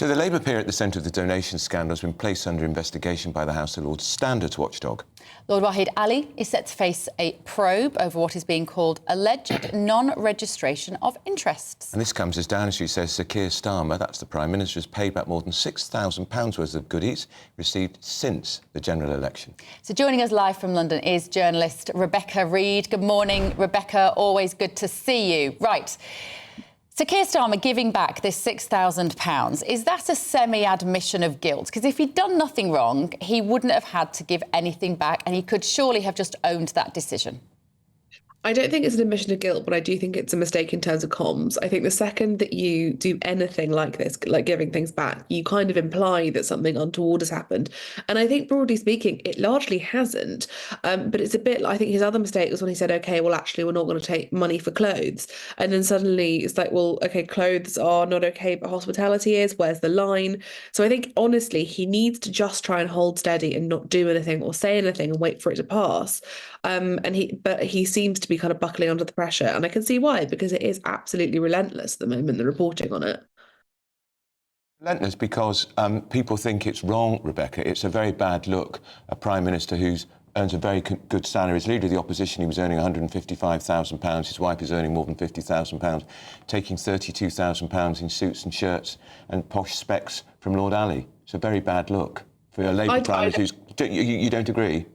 So the Labour peer at the centre of the donation scandal has been placed under investigation by the House of Lords standards watchdog. Lord Wahid Ali is set to face a probe over what is being called alleged non-registration of interests. And this comes as Downing Street says Sir Keir Starmer, that's the Prime Minister, has paid back more than £6,000 worth of goodies received since the general election. So joining us live from London is journalist Rebecca Reid. Good morning, Rebecca. Always good to see you. Right. So Keir Starmer giving back this £6,000, is that a semi-admission of guilt? Because if he'd done nothing wrong, he wouldn't have had to give anything back, and he could surely have just owned that decision. I don't think it's an admission of guilt, but I do think it's a mistake in terms of comms. I think the second that you do anything like this, like giving things back, you kind of imply that something untoward has happened. And I think, broadly speaking, it largely hasn't. But it's a bit, I think his other mistake was when he said, OK, well, actually, we're not going to take money for clothes. And then suddenly it's like, well, OK, clothes are not OK, but hospitality is. Where's the line? So I think, honestly, he needs to just try and hold steady and not do anything or say anything and wait for it to pass. But he seems to be kind of buckling under the pressure, and I can see why, because it is absolutely relentless at the moment, the reporting on it. Relentless because people think it's wrong, Rebecca. It's a very bad look. A Prime Minister who earns a very good salary. As leader of the opposition, he was earning £155,000. His wife is earning more than £50,000, taking £32,000 in suits and shirts and posh specs from Lord Ali. It's a very bad look for a Labour Prime Minister. You don't agree?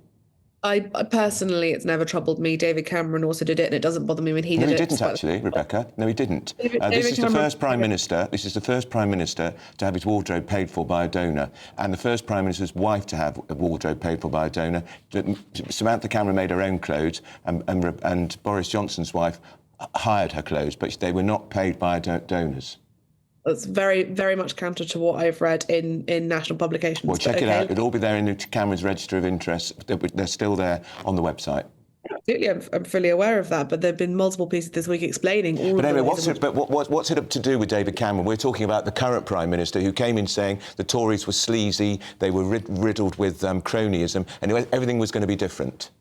I personally, it's never troubled me. David Cameron also did it, and it doesn't bother me when he did it. No, he didn't actually, Rebecca. No, he didn't. This is the first Prime Minister. This is the first Prime Minister to have his wardrobe paid for by a donor, and the first Prime Minister's wife to have a wardrobe paid for by a donor. Samantha Cameron made her own clothes, and Boris Johnson's wife hired her clothes, but they were not paid by donors. That's very, very much counter to what I've read in national publications. Well, check it out. It'll all be there in the Cameron's Register of Interests. They're still there on the website. Absolutely, I'm fully aware of that, but there have been multiple pieces this week explaining all of But anyway, the what's it up to do with David Cameron? We're talking about the current Prime Minister who came in saying the Tories were sleazy, they were riddled with cronyism, and everything was going to be different.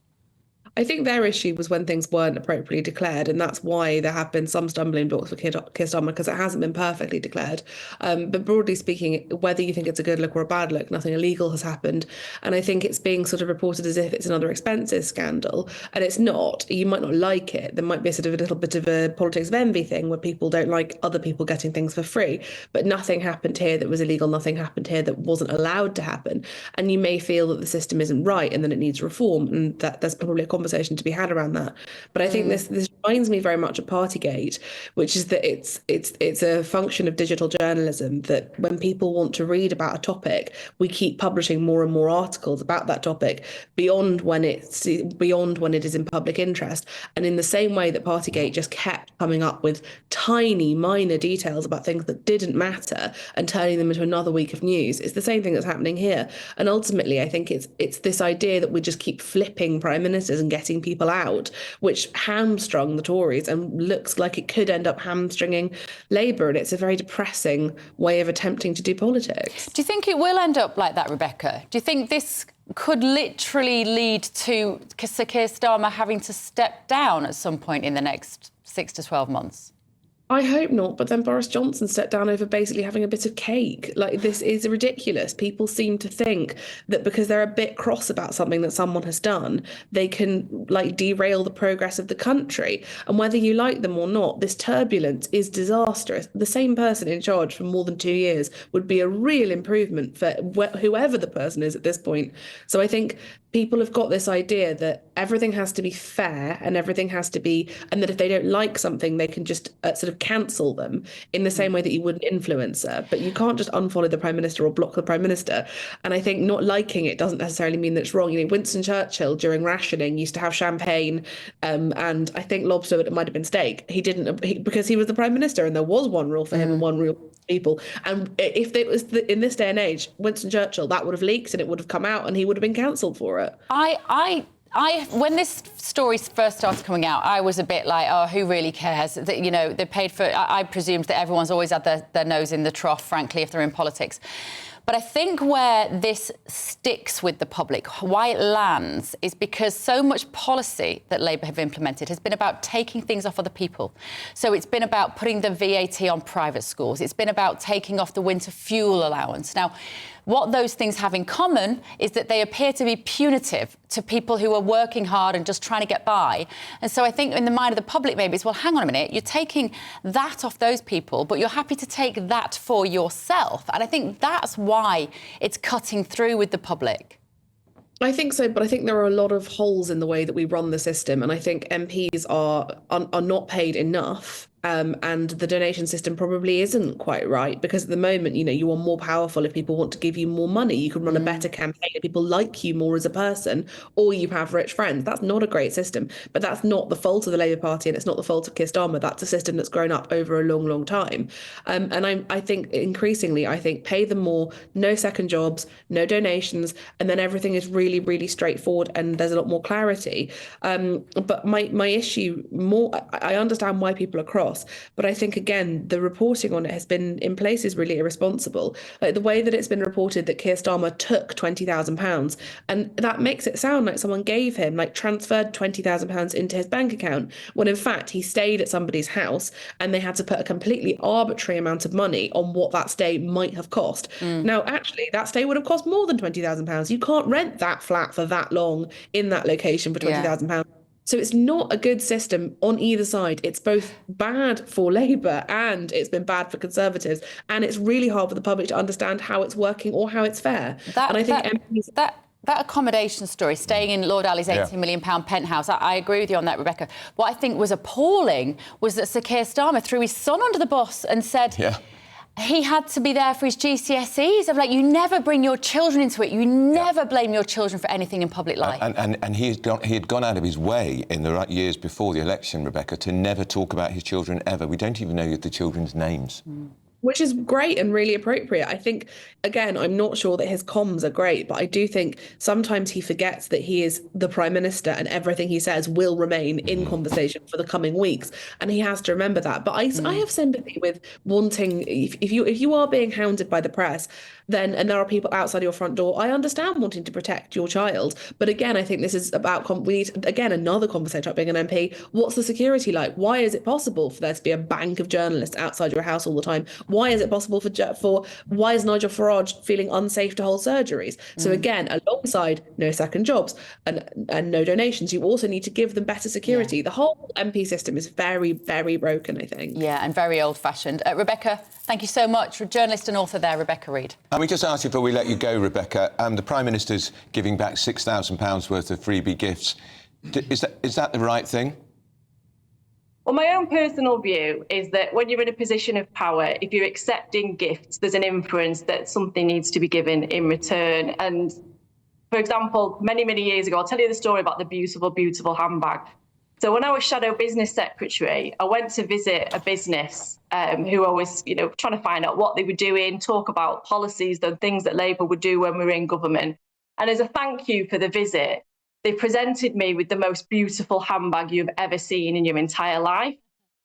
I think their issue was when things weren't appropriately declared, and that's why there have been some stumbling blocks for Keir Starmer, because it hasn't been perfectly declared. But broadly speaking, whether you think it's a good look or a bad look, nothing illegal has happened. And I think it's being sort of reported as if it's another expenses scandal, and it's not. You might not like it. There might be a sort of a little bit of a politics of envy thing where people don't like other people getting things for free. But nothing happened here that was illegal. Nothing happened here that wasn't allowed to happen. And you may feel that the system isn't right and that it needs reform, and that there's probably a conversation to be had around that. But I think this reminds me very much of Partygate, which is that it's a function of digital journalism that when people want to read about a topic, we keep publishing more and more articles about that topic beyond when it is in public interest. And in the same way that Partygate just kept coming up with tiny minor details about things that didn't matter and turning them into another week of news, it's the same thing that's happening here. And ultimately, I think it's this idea that we just keep flipping prime ministers and getting people out, which hamstrung the Tories and looks like it could end up hamstringing Labour. And it's a very depressing way of attempting to do politics. Do you think it will end up like that, Rebecca? Do you think this could literally lead to Sir Keir Starmer having to step down at some point in the next 6 to 12 months? I hope not, but then Boris Johnson stepped down over basically having a bit of cake. Like, this is ridiculous. People seem to think that because they're a bit cross about something that someone has done, they can, like, derail the progress of the country. And whether you like them or not, this turbulence is disastrous. The same person in charge for more than 2 years would be a real improvement for whoever the person is at this point. So I think people have got this idea that everything has to be fair and everything has to be, and that if they don't like something, they can just sort of cancel them in the same way that you would an influencer. But you can't just unfollow the Prime Minister or block the Prime Minister. And I think not liking it doesn't necessarily mean that it's wrong. You know, Winston Churchill during rationing used to have champagne and I think lobster, but it might have been steak. He didn't, because he was the Prime Minister and there was one rule for him and one rule for people. And if it was in this day and age, Winston Churchill, that would have leaked and it would have come out and he would have been cancelled for it. When this story first started coming out, I was a bit like, oh, who really cares? That, you know, they paid for. I presumed that everyone's always had their nose in the trough, frankly, if they're in politics. But I think where this sticks with the public, why it lands, is because so much policy that Labour have implemented has been about taking things off other people. So it's been about putting the VAT on private schools. It's been about taking off the winter fuel allowance. Now, what those things have in common is that they appear to be punitive to people who are working hard and just trying to get by. And so I think in the mind of the public, maybe it's, well, hang on a minute, you're taking that off those people, but you're happy to take that for yourself. And I think that's why it's cutting through with the public. I think so, but I think there are a lot of holes in the way that we run the system, and I think MPs are not paid enough. And the donation system probably isn't quite right, because at the moment, you are more powerful if people want to give you more money. You can run a better campaign if people like you more as a person, or you have rich friends. That's not a great system, but that's not the fault of the Labour Party, and it's not the fault of Keir Starmer. That's a system that's grown up over a long, long time. And I think increasingly, pay them more, no second jobs, no donations, and then everything is really, really straightforward and there's a lot more clarity. But my issue more, I understand why people are cross. But I think, again, the reporting on it has been in places really irresponsible. Like the way that it's been reported that Keir Starmer took £20,000, and that makes it sound like someone gave him, transferred £20,000 into his bank account, when in fact he stayed at somebody's house and they had to put a completely arbitrary amount of money on what that stay might have cost. Now, actually, that stay would have cost more than £20,000. You can't rent that flat for that long in that location for £20,000. So it's not a good system on either side. It's both bad for Labour and it's been bad for Conservatives. And it's really hard for the public to understand how it's working or how it's fair. And I think MPs... That accommodation story, staying in Lord Ali's £80 million penthouse, I agree with you on that, Rebecca. What I think was appalling was that Sir Keir Starmer threw his son under the bus and said... He had to be there for his GCSEs. Of you never bring your children into it. You never blame your children for anything in public life. And he had gone out of his way in the years before the election, Rebecca, to never talk about his children ever. We don't even know the children's names. Which is great and really appropriate. I think, again, I'm not sure that his comms are great, but I do think sometimes he forgets that he is the Prime Minister and everything he says will remain in conversation for the coming weeks. And he has to remember that. But I have sympathy with wanting, if you are being hounded by the press, then, and there are people outside your front door, I understand wanting to protect your child. But again, I think this is about, we need, again, another conversation about being an MP. What's the security like? Why is it possible for there to be a bank of journalists outside your house all the time? Why is it possible why is Nigel Farage feeling unsafe to hold surgeries? So again, alongside no second jobs and no donations, you also need to give them better security. The whole MP system is very, very broken, I think. Yeah, and very old-fashioned. Rebecca, thank you so much. Journalist and author there, Rebecca Reid. And we just asked you before we let you go, Rebecca, the Prime Minister's giving back £6,000 worth of freebie gifts. Is that the right thing? Well, my own personal view is that when you're in a position of power, if you're accepting gifts, there's an inference that something needs to be given in return. And for example, many, many years ago, I'll tell you the story about the beautiful, beautiful handbag. So when I was Shadow Business Secretary, I went to visit a business who I was, trying to find out what they were doing, talk about policies, the things that Labour would do when we were in government. And as a thank you for the visit, they presented me with the most beautiful handbag you've ever seen in your entire life.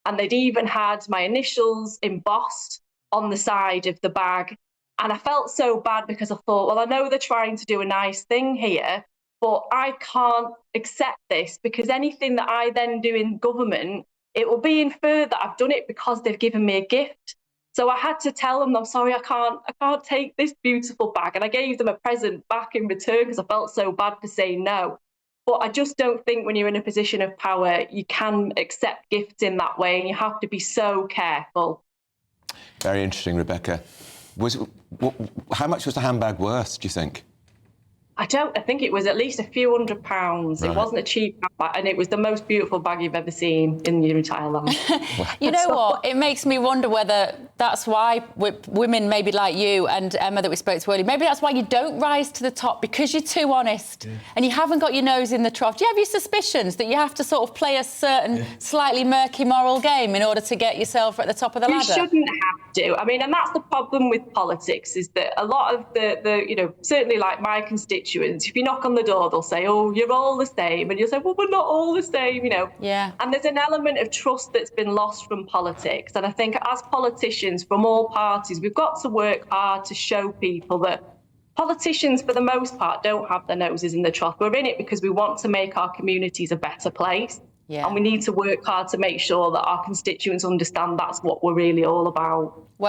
And they'd even had my initials embossed on the side of the bag. And I felt so bad because I thought, well, I know they're trying to do a nice thing here, but I can't accept this because anything that I then do in government, it will be inferred that I've done it because they've given me a gift. So I had to tell them, I'm sorry, I can't take this beautiful bag. And I gave them a present back in return because I felt so bad for saying no. But I just don't think when you're in a position of power, you can accept gifts in that way, and you have to be so careful. Very interesting, Rebecca. How much was the handbag worth, do you think? I think it was at least a few £100s. Right. It wasn't a cheap bag, and it was the most beautiful bag you've ever seen in your entire life. You know what? It makes me wonder whether that's why women maybe like you and Emma that we spoke to earlier, maybe that's why you don't rise to the top, because you're too honest and you haven't got your nose in the trough. Do you have your suspicions that you have to sort of play a certain slightly murky moral game in order to get yourself at the top of the ladder? You shouldn't have to. I mean, and that's the problem with politics, is that a lot of the certainly like my constituents, if you knock on the door, they'll say, oh, you're all the same. And you'll say, well, we're not all the same, Yeah. And there's an element of trust that's been lost from politics. And I think as politicians, politicians from all parties, we've got to work hard to show people that politicians, for the most part, don't have their noses in the trough. We're in it because we want to make our communities a better place. Yeah. And we need to work hard to make sure that our constituents understand that's what we're really all about. Well,